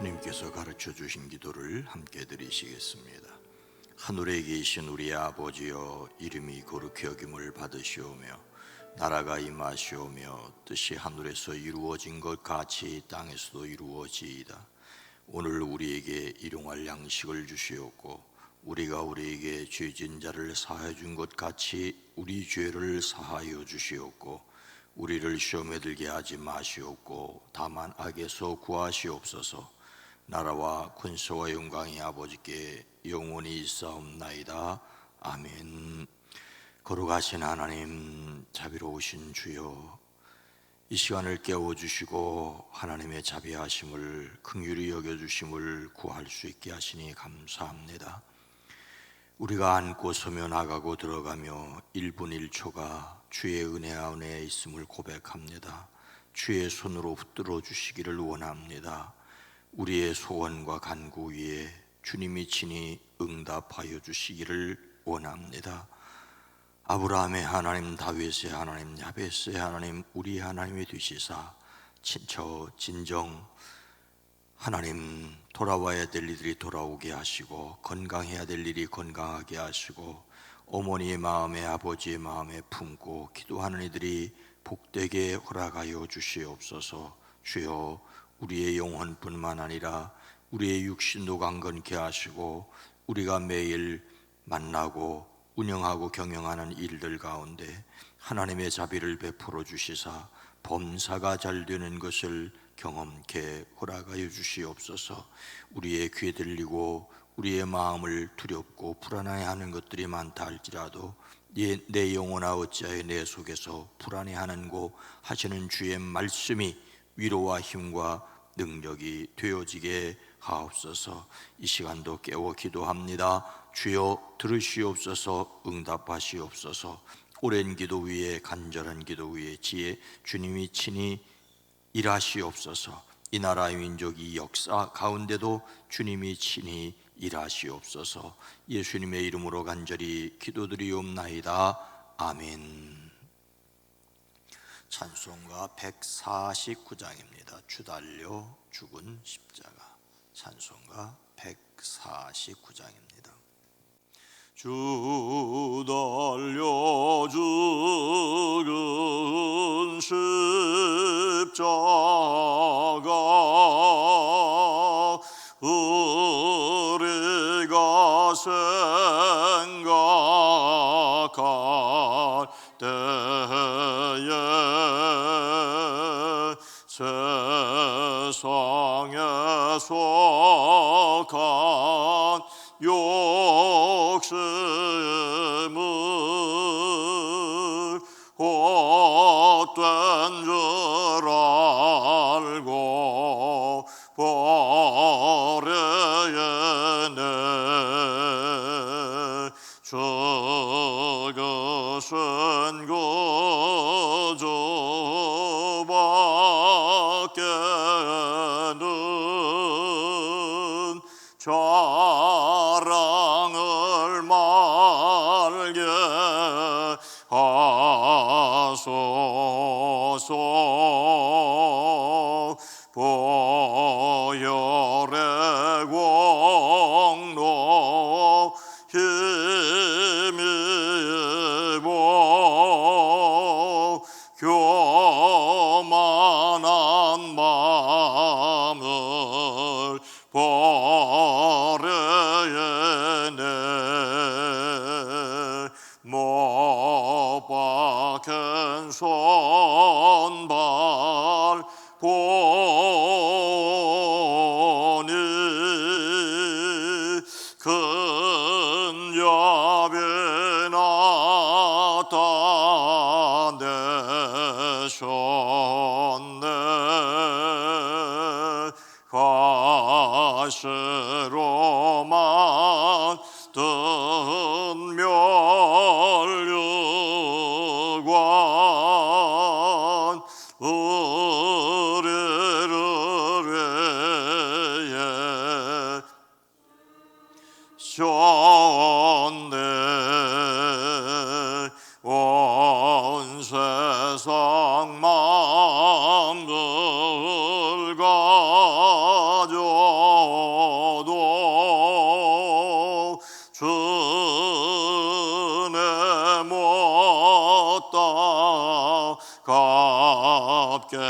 주님께서 가르쳐 주신 기도를 함께 드리시겠습니다. 하늘에 계신 우리 아버지여, 이름이 거룩히 여김을 받으시오며 나라가 임하시오며 뜻이 하늘에서 이루어진 것 같이 땅에서도 이루어지이다. 오늘 우리에게 일용할 양식을 주시옵고 우리가 우리에게 죄진 자를 사하여 준 것 같이 우리 죄를 사하여 주시옵고 우리를 시험에 들게 하지 마시옵고 다만 악에서 구하시옵소서. 나라와 권세와 영광이 아버지께 영원히 있사옵나이다. 아멘. 거룩하신 하나님, 자비로우신 주여, 이 시간을 깨워주시고 하나님의 자비하심을, 긍휼히 여겨주심을 구할 수 있게 하시니 감사합니다. 우리가 앉고 서며 나가고 들어가며 1분 1초가 주의 은혜 안에 있음을 고백합니다. 주의 손으로 붙들어 주시기를 원합니다. 우리의 소원과 간구 위에 주님이 친히 응답하여 주시기를 원합니다. 아브라함의 하나님, 다윗의 하나님, 야베스의 하나님, 우리 하나님이 되시사 친처 진정 하나님, 돌아와야 될 일이 돌아오게 하시고 건강해야 될 일이 건강하게 하시고 어머니의 마음에 아버지의 마음에 품고 기도하는 이들이 복되게 허락하여 주시옵소서. 주여, 우리의 영혼뿐만 아니라 우리의 육신도 강건케 하시고 우리가 매일 만나고 운영하고 경영하는 일들 가운데 하나님의 자비를 베풀어 주시사 범사가 잘 되는 것을 경험케 허락하여 주시옵소서. 우리의 귀에 들리고 우리의 마음을 두렵고 불안해하는 것들이 많다 할지라도 내 영혼아 어찌하여 내 속에서 불안해하는고 하시는 주의 말씀이 위로와 힘과 능력이 되어지게 하옵소서. 이 시간도 깨워 기도합니다. 주여 들으시옵소서. 응답하시옵소서. 오랜 기도 위에, 간절한 기도 위에 지혜 주님이 친히 일하시옵소서. 이 나라의 민족이 역사 가운데도 주님이 친히 일하시옵소서. 예수님의 이름으로 간절히 기도드리옵나이다. 아멘. 찬송가 149장입니다. 주 달려 죽은 십자가. 찬송가 149장입니다. 주 달려 죽은 십자가 우리가 생각할 때에 세상에 속한 욕심을 헛된 줄 알고 버려야네. 저것은 그저밖에는 자랑을 말게 하소서. 보혈의 공로 힘입어 교만한 마음을 버려야네. 못 박힌 손발 보니 큰 자비 나타내셨네. 가시로 만든 멸류관 우리를 위해 셨네. 온 세상 만물 가져 갚겠네.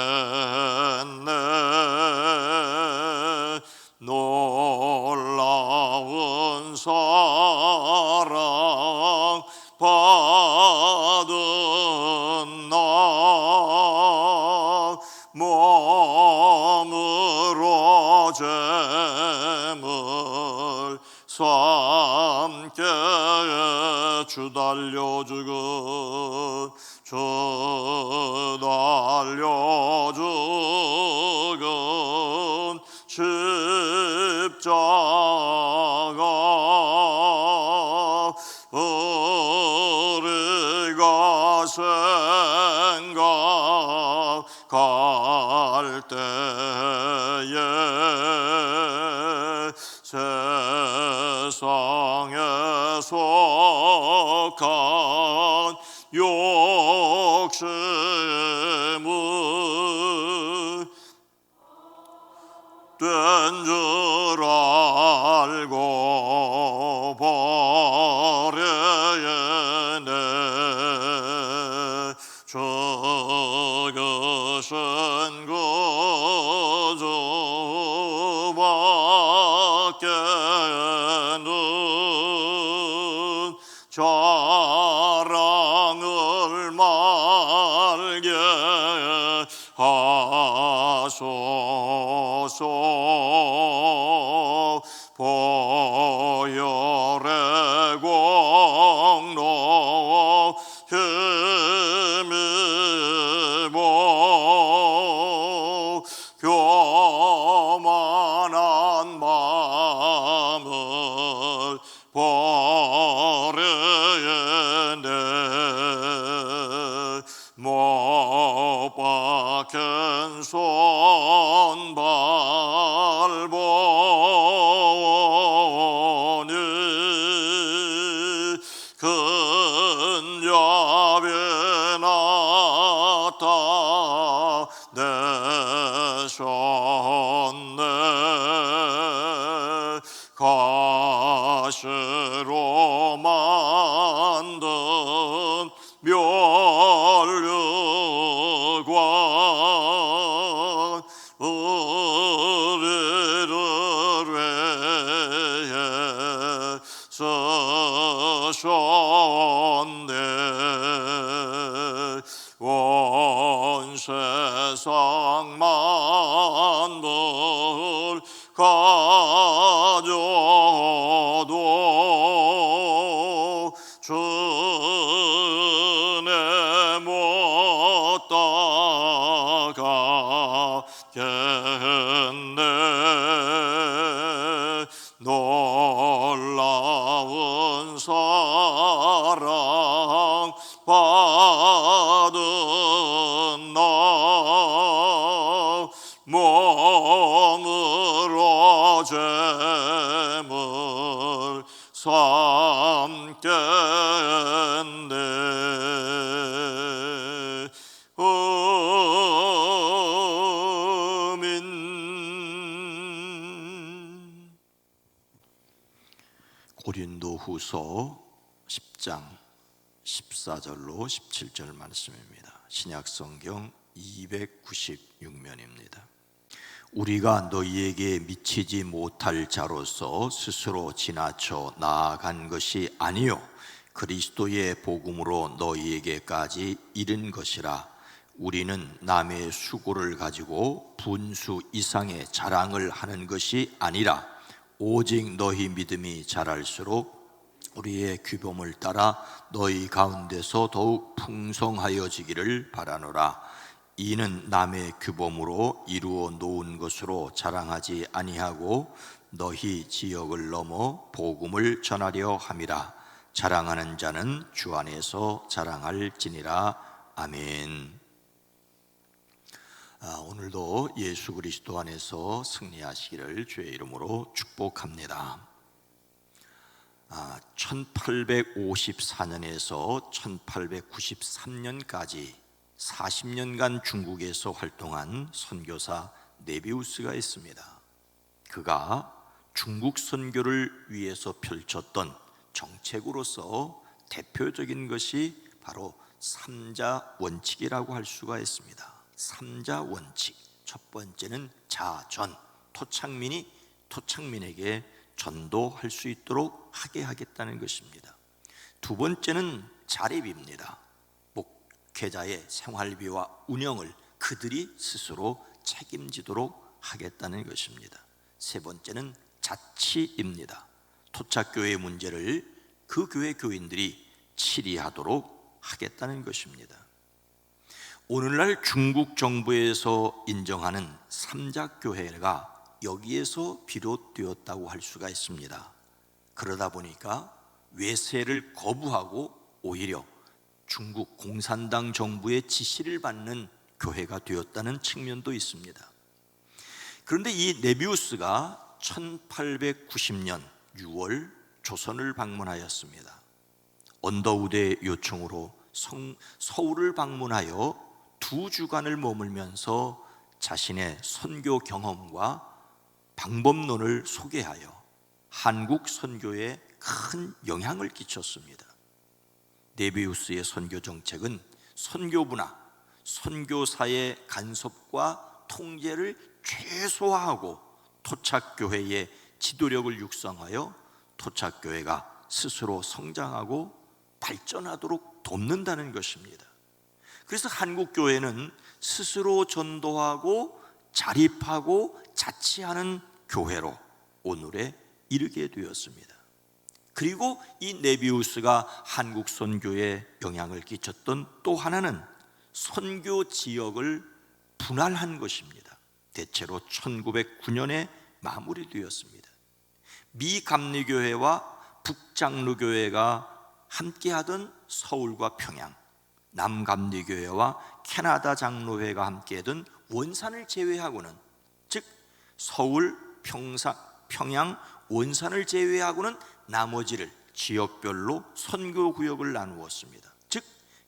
놀라운 사랑 받은 나 몸으로 재물 삼게 주 달려 죽은 주 달려 죽은 십자가 우리가 생각할 때에 세상에 속한 욕심은 된 줄 알고 버려야네. 죽으신 구주밖에는 자랑을 말게 하소서. 보혈의 공로 힘입어 교만한 마음을 버려야네. 못 박힌 손발 보니 큰 자비 나타내셨네. 가시로 만든 멸류관 우리를 위해 쓰셨네. 온 세상 만물 가져도 주내 못 따가겠네. 놀라운 사랑 받은 나 몸으로 재물 삼겠네. 아멘. 고린도후서 10장 14절로 17절 말씀입니다. 신약성경 296면입니다. 우리가 너희에게 미치지 못할 자로서 스스로 지나쳐 나아간 것이 아니요 그리스도의 복음으로 너희에게까지 이른 것이라. 우리는 남의 수고를 가지고 분수 이상의 자랑을 하는 것이 아니라 오직 너희 믿음이 자랄수록 우리의 규범을 따라 너희 가운데서 더욱 풍성하여지기를 바라노라. 이는 남의 규범으로 이루어 놓은 것으로 자랑하지 아니하고 너희 지역을 넘어 복음을 전하려 함이라. 자랑하는 자는 주 안에서 자랑할지니라. 아멘. 오늘도 예수 그리스도 안에서 승리하시기를 주의 이름으로 축복합니다. 1854년에서 1893년까지 40년간 중국에서 활동한 선교사 네비우스가 있습니다. 그가 중국 선교를 위해서 펼쳤던 정책으로서 대표적인 것이 바로 삼자 원칙이라고 할 수가 있습니다. 삼자 원칙. 첫 번째는 자전, 토착민이 토착민에게 전도할 수 있도록 하게 하겠다는 것입니다. 두 번째는 자립입니다. 목회자의 생활비와 운영을 그들이 스스로 책임지도록 하겠다는 것입니다. 세 번째는 자치입니다. 토착교회의 문제를 그 교회 교인들이 치리하도록 하겠다는 것입니다. 오늘날 중국 정부에서 인정하는 삼자교회가 여기에서 비롯되었다고 할 수가 있습니다. 그러다 보니까 외세를 거부하고 오히려 중국 공산당 정부의 지시를 받는 교회가 되었다는 측면도 있습니다. 그런데 이 네비우스가 1890년 6월 조선을 방문하였습니다. 언더우드의 요청으로 서울을 방문하여 2주간을 머물면서 자신의 선교 경험과 방법론을 소개하여 한국 선교에 큰 영향을 끼쳤습니다. 네비우스의 선교 정책은 선교부나 선교사의 간섭과 통제를 최소화하고 토착교회의 지도력을 육성하여 토착교회가 스스로 성장하고 발전하도록 돕는다는 것입니다. 그래서 한국교회는 스스로 전도하고 자립하고 자치하는 교회로 오늘에 이르게 되었습니다. 그리고 이 네비우스가 한국 선교에 영향을 끼쳤던 또 하나는 선교 지역을 분할한 것입니다. 대체로 1909년에 마무리되었습니다. 미감리교회와 북장로교회가 함께하던 서울과 평양, 남감리교회와 캐나다 장로회가 함께하던 원산을 제외하고는, 즉 서울, 평양, 원산을 제외하고는 나머지를 지역별로 선교구역을 나누었습니다. 즉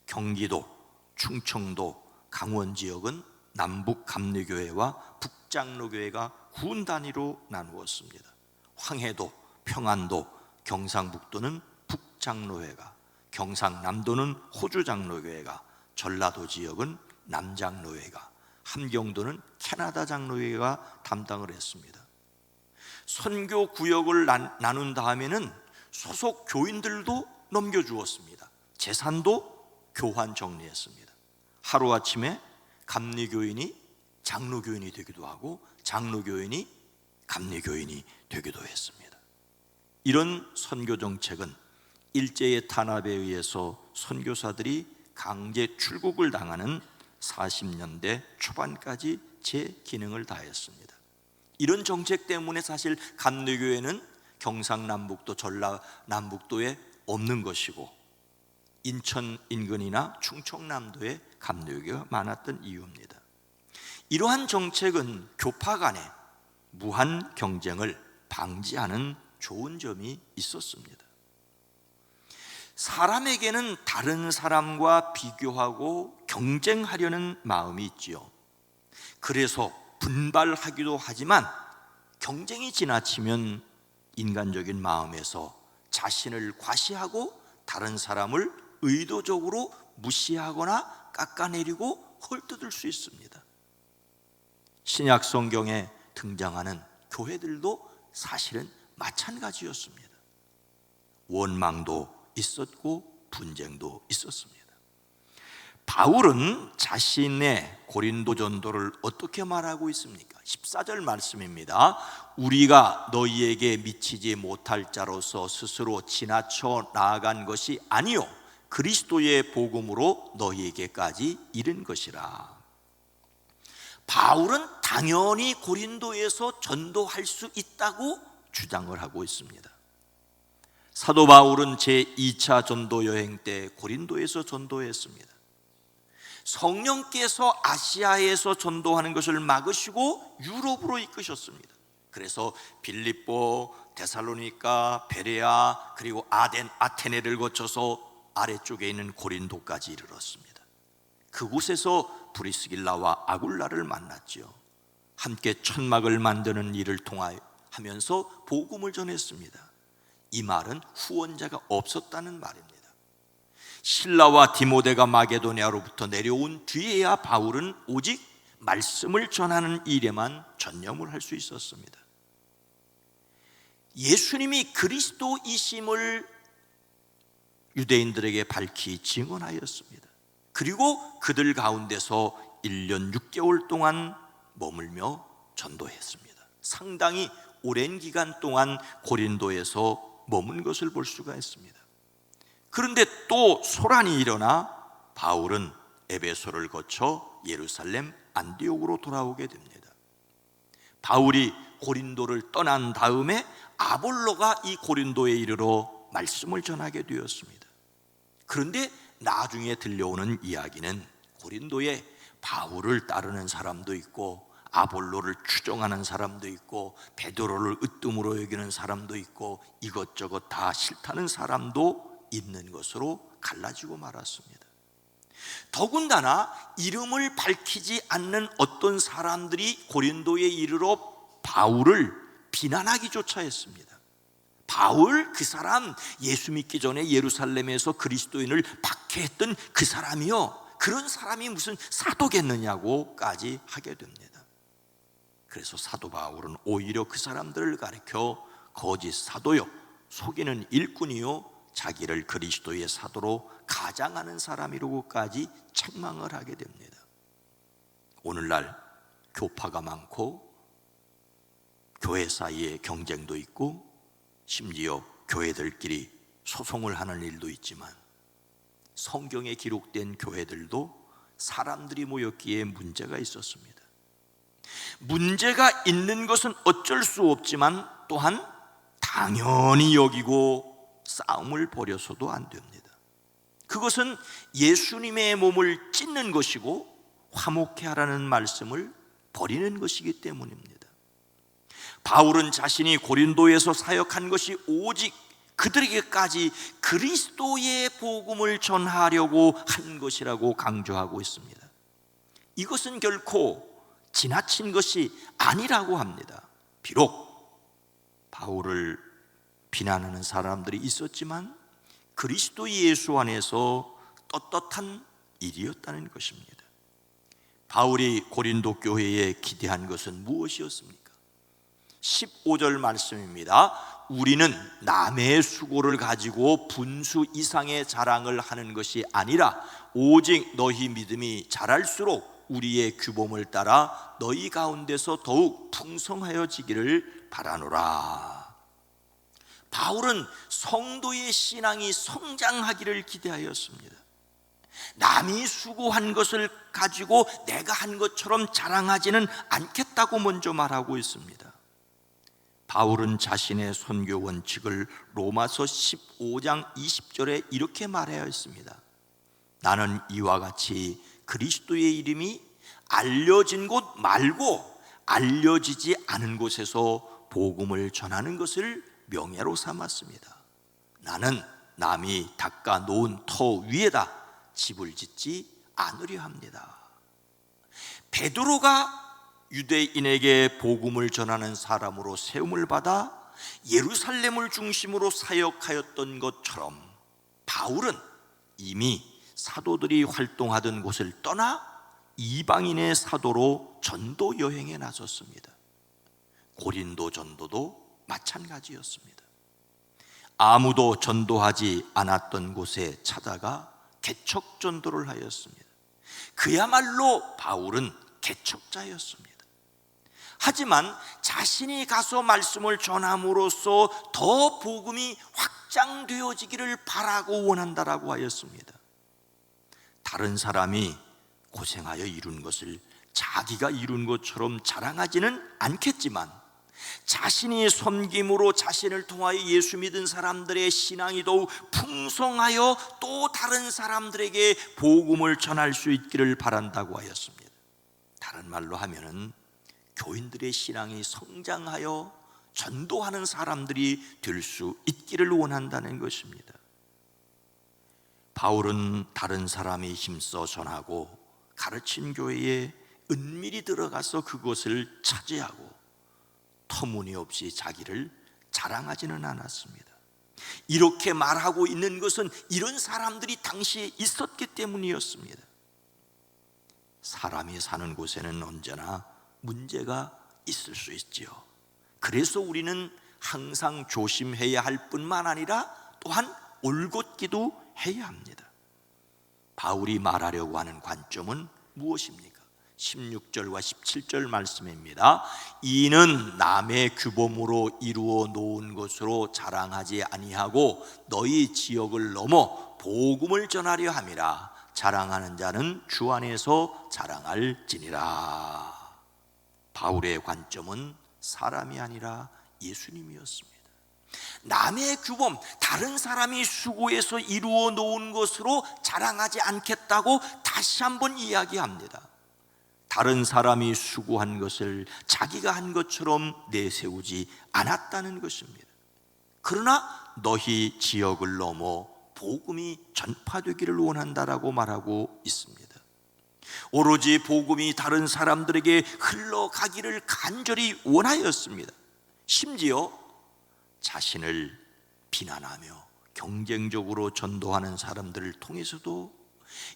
경기도, 충청도, 강원 지역은 남북감리교회와 북장로교회가 군 단위로 나누었습니다. 황해도, 평안도, 경상북도는 북장로회가, 경상남도는 호주장로교회가, 전라도 지역은 남장로회가, 함경도는 캐나다 장로회가 담당을 했습니다. 선교 구역을 나눈 다음에는 소속 교인들도 넘겨주었습니다. 재산도 교환 정리했습니다. 하루아침에 감리교인이 장로교인이 되기도 하고 장로교인이 감리교인이 되기도 했습니다. 이런 선교 정책은 일제의 탄압에 의해서 선교사들이 강제 출국을 당하는 40년대 초반까지 제 기능을 다했습니다. 이런 정책 때문에 사실 감리교회는 경상남북도, 전라남북도에 없는 것이고 인천 인근이나 충청남도에 감리교회가 많았던 이유입니다. 이러한 정책은 교파 간의 무한 경쟁을 방지하는 좋은 점이 있었습니다. 사람에게는 다른 사람과 비교하고 경쟁하려는 마음이 있지요. 그래서 분발하기도 하지만 경쟁이 지나치면 인간적인 마음에서 자신을 과시하고 다른 사람을 의도적으로 무시하거나 깎아내리고 헐뜯을 수 있습니다. 신약 성경에 등장하는 교회들도 사실은 마찬가지였습니다. 원망도 있었고 분쟁도 있었습니다. 바울은 자신의 고린도 전도를 어떻게 말하고 있습니까? 14절 말씀입니다. 우리가 너희에게 미치지 못할 자로서 스스로 지나쳐 나아간 것이 아니요 그리스도의 복음으로 너희에게까지 이른 것이라. 바울은 당연히 고린도에서 전도할 수 있다고 주장을 하고 있습니다. 사도 바울은 제2차 전도 여행 때 고린도에서 전도했습니다. 성령께서 아시아에서 전도하는 것을 막으시고 유럽으로 이끄셨습니다. 그래서 빌립보, 데살로니가, 베레아, 그리고 아테네를 거쳐서 아래쪽에 있는 고린도까지 이르렀습니다. 그곳에서 브리스길라와 아굴라를 만났지요. 함께 천막을 만드는 일을 통하면서 복음을 전했습니다. 이 말은 후원자가 없었다는 말입니다. 실라와 디모데가 마게도냐로부터 내려온 뒤에야 바울은 오직 말씀을 전하는 일에만 전념을 할 수 있었습니다. 예수님이 그리스도이심을 유대인들에게 밝히 증언하였습니다. 그리고 그들 가운데서 1년 6개월 동안 머물며 전도했습니다. 상당히 오랜 기간 동안 고린도에서 머문 것을 볼 수가 있습니다. 그런데 또 소란이 일어나 바울은 에베소를 거쳐 예루살렘 안디옥으로 돌아오게 됩니다. 바울이 고린도를 떠난 다음에 아볼로가 이 고린도에 이르러 말씀을 전하게 되었습니다. 그런데 나중에 들려오는 이야기는 고린도에 바울을 따르는 사람도 있고 아볼로를 추종하는 사람도 있고 베드로를 으뜸으로 여기는 사람도 있고 이것저것 다 싫다는 사람도 있는 것으로 갈라지고 말았습니다. 더군다나 이름을 밝히지 않는 어떤 사람들이 고린도에 이르러 바울을 비난하기조차 했습니다. 바울 그 사람 예수 믿기 전에 예루살렘에서 그리스도인을 박해했던 그 사람이요, 그런 사람이 무슨 사도겠느냐고까지 하게 됩니다. 그래서 사도 바울은 오히려 그 사람들을 가리켜 거짓 사도요, 속이는 일꾼이요, 자기를 그리스도의 사도로 가장하는 사람이라고까지 책망을 하게 됩니다. 오늘날 교파가 많고 교회 사이에 경쟁도 있고 심지어 교회들끼리 소송을 하는 일도 있지만 성경에 기록된 교회들도 사람들이 모였기에 문제가 있었습니다. 문제가 있는 것은 어쩔 수 없지만 또한 당연히 여기고 싸움을 벌여서도 안 됩니다. 그것은 예수님의 몸을 찢는 것이고 화목해 하라는 말씀을 버리는 것이기 때문입니다. 바울은 자신이 고린도에서 사역한 것이 오직 그들에게까지 그리스도의 복음을 전하려고 한 것이라고 강조하고 있습니다. 이것은 결코 지나친 것이 아니라고 합니다. 비록 바울을 비난하는 사람들이 있었지만 그리스도 예수 안에서 떳떳한 일이었다는 것입니다. 바울이 고린도 교회에 기대한 것은 무엇이었습니까? 15절 말씀입니다. 우리는 남의 수고를 가지고 분수 이상의 자랑을 하는 것이 아니라 오직 너희 믿음이 자랄수록 우리의 규범을 따라 너희 가운데서 더욱 풍성하여지기를 바라노라. 바울은 성도의 신앙이 성장하기를 기대하였습니다. 남이 수고한 것을 가지고 내가 한 것처럼 자랑하지는 않겠다고 먼저 말하고 있습니다. 바울은 자신의 선교 원칙을 로마서 15장 20절에 이렇게 말하였습니다. 나는 이와 같이 그리스도의 이름이 알려진 곳 말고 알려지지 않은 곳에서 복음을 전하는 것을 명예로 삼았습니다. 나는 남이 닦아 놓은 터 위에다 집을 짓지 않으려 합니다. 베드로가 유대인에게 복음을 전하는 사람으로 세움을 받아 예루살렘을 중심으로 사역하였던 것처럼 바울은 이미 사도들이 활동하던 곳을 떠나 이방인의 사도로 전도 여행에 나섰습니다. 고린도 전도도 마찬가지였습니다. 아무도 전도하지 않았던 곳에 찾아가 개척 전도를 하였습니다. 그야말로 바울은 개척자였습니다. 하지만 자신이 가서 말씀을 전함으로써 더 복음이 확장되어지기를 바라고 원한다라고 하였습니다. 다른 사람이 고생하여 이룬 것을 자기가 이룬 것처럼 자랑하지는 않겠지만 자신이 섬김으로 자신을 통하여 예수 믿은 사람들의 신앙이 더욱 풍성하여 또 다른 사람들에게 복음을 전할 수 있기를 바란다고 하였습니다. 다른 말로 하면은 교인들의 신앙이 성장하여 전도하는 사람들이 될 수 있기를 원한다는 것입니다. 바울은 다른 사람이 힘써 전하고 가르친 교회에 은밀히 들어가서 그것을 차지하고 터무니없이 자기를 자랑하지는 않았습니다. 이렇게 말하고 있는 것은 이런 사람들이 당시에 있었기 때문이었습니다. 사람이 사는 곳에는 언제나 문제가 있을 수 있지요. 그래서 우리는 항상 조심해야 할 뿐만 아니라 또한 올곧기도 해야 합니다. 바울이 말하려고 하는 관점은 무엇입니까? 16절과 17절 말씀입니다. 이는 남의 규범으로 이루어 놓은 것으로 자랑하지 아니하고 너희 지역을 넘어 복음을 전하려 함이라. 자랑하는 자는 주 안에서 자랑할지니라. 바울의 관점은 사람이 아니라 예수님이었습니다. 남의 규범, 다른 사람이 수고해서 이루어 놓은 것으로 자랑하지 않겠다고 다시 한번 이야기합니다. 다른 사람이 수고한 것을 자기가 한 것처럼 내세우지 않았다는 것입니다. 그러나 너희 지역을 넘어 복음이 전파되기를 원한다라고 말하고 있습니다. 오로지 복음이 다른 사람들에게 흘러가기를 간절히 원하였습니다. 심지어 자신을 비난하며 경쟁적으로 전도하는 사람들을 통해서도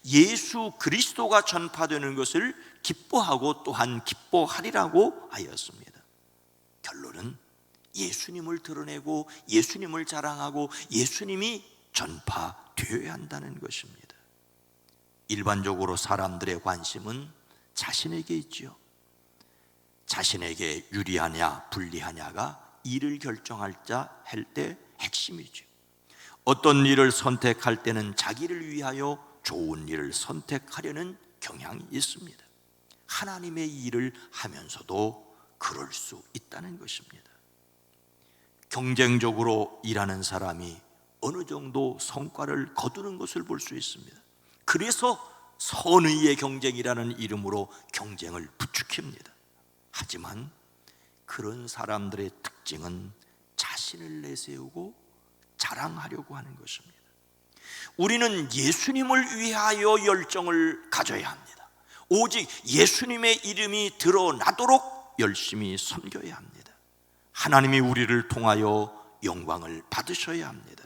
예수 그리스도가 전파되는 것을 기뻐하고 또한 기뻐하리라고 하였습니다. 결론은 예수님을 드러내고 예수님을 자랑하고 예수님이 전파되어야 한다는 것입니다. 일반적으로 사람들의 관심은 자신에게 있지요. 자신에게 유리하냐 불리하냐가 일을 결정할 때 핵심이죠. 어떤 일을 선택할 때는 자기를 위하여 좋은 일을 선택하려는 경향이 있습니다. 하나님의 일을 하면서도 그럴 수 있다는 것입니다. 경쟁적으로 일하는 사람이 어느 정도 성과를 거두는 것을 볼 수 있습니다. 그래서 선의의 경쟁이라는 이름으로 경쟁을 부추깁니다. 하지만 그런 사람들의 특징은 자신을 내세우고 자랑하려고 하는 것입니다. 우리는 예수님을 위하여 열정을 가져야 합니다. 오직 예수님의 이름이 드러나도록 열심히 섬겨야 합니다. 하나님이 우리를 통하여 영광을 받으셔야 합니다.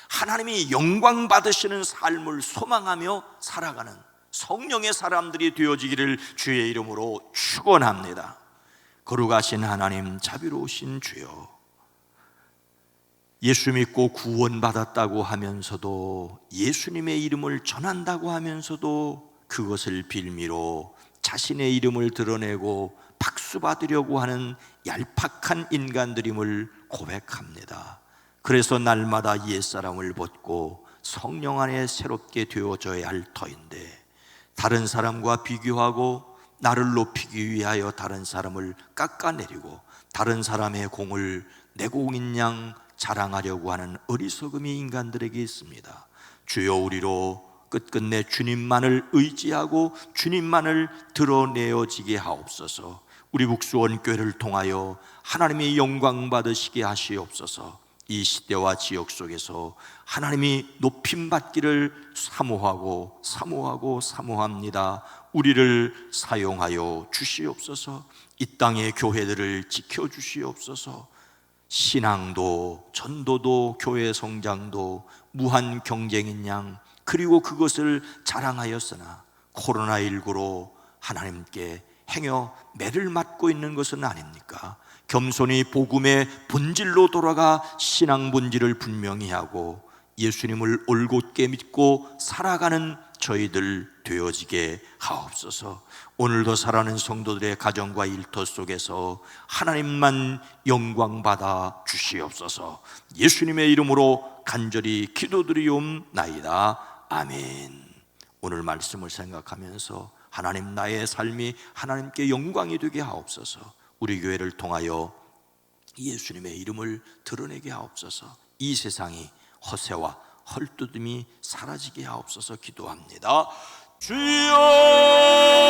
하나님이 영광 받으시는 삶을 소망하며 살아가는 성령의 사람들이 되어지기를 주의 이름으로 축원합니다. 거룩하신 하나님, 자비로우신 주여, 예수 믿고 구원받았다고 하면서도 예수님의 이름을 전한다고 하면서도 그것을 빌미로 자신의 이름을 드러내고 박수 받으려고 하는 얄팍한 인간들임을 고백합니다. 그래서 날마다 옛사람을 벗고 성령 안에 새롭게 되어져야 할 터인데, 다른 사람과 비교하고 나를 높이기 위하여 다른 사람을 깎아내리고 다른 사람의 공을 내 공인 양 자랑하려고 하는 어리석음이 인간들에게 있습니다. 주여, 우리로 끝끝내 주님만을 의지하고 주님만을 드러내어지게 하옵소서. 우리 북수원교회를 통하여 하나님의 영광 받으시게 하시옵소서. 이 시대와 지역 속에서 하나님이 높임받기를 사모합니다. 우리를 사용하여 주시옵소서. 이 땅의 교회들을 지켜주시옵소서. 신앙도 전도도 교회 성장도 무한 경쟁인 양, 그리고 그것을 자랑하였으나 코로나19로 하나님께 행여 매를 맞고 있는 것은 아닙니까? 겸손히 복음의 본질로 돌아가 신앙 본질을 분명히 하고 예수님을 올곧게 믿고 살아가는 저희들 되어지게 하옵소서. 오늘도 살아가는 성도들의 가정과 일터 속에서 하나님만 영광받아 주시옵소서. 예수님의 이름으로 간절히 기도드리옵나이다. 아멘. 오늘 말씀을 생각하면서 하나님, 나의 삶이 하나님께 영광이 되게 하옵소서. 우리 교회를 통하여 예수님의 이름을 드러내게 하옵소서. 이 세상이 허세와 헐뜯음이 사라지게 하옵소서 기도합니다. 주여!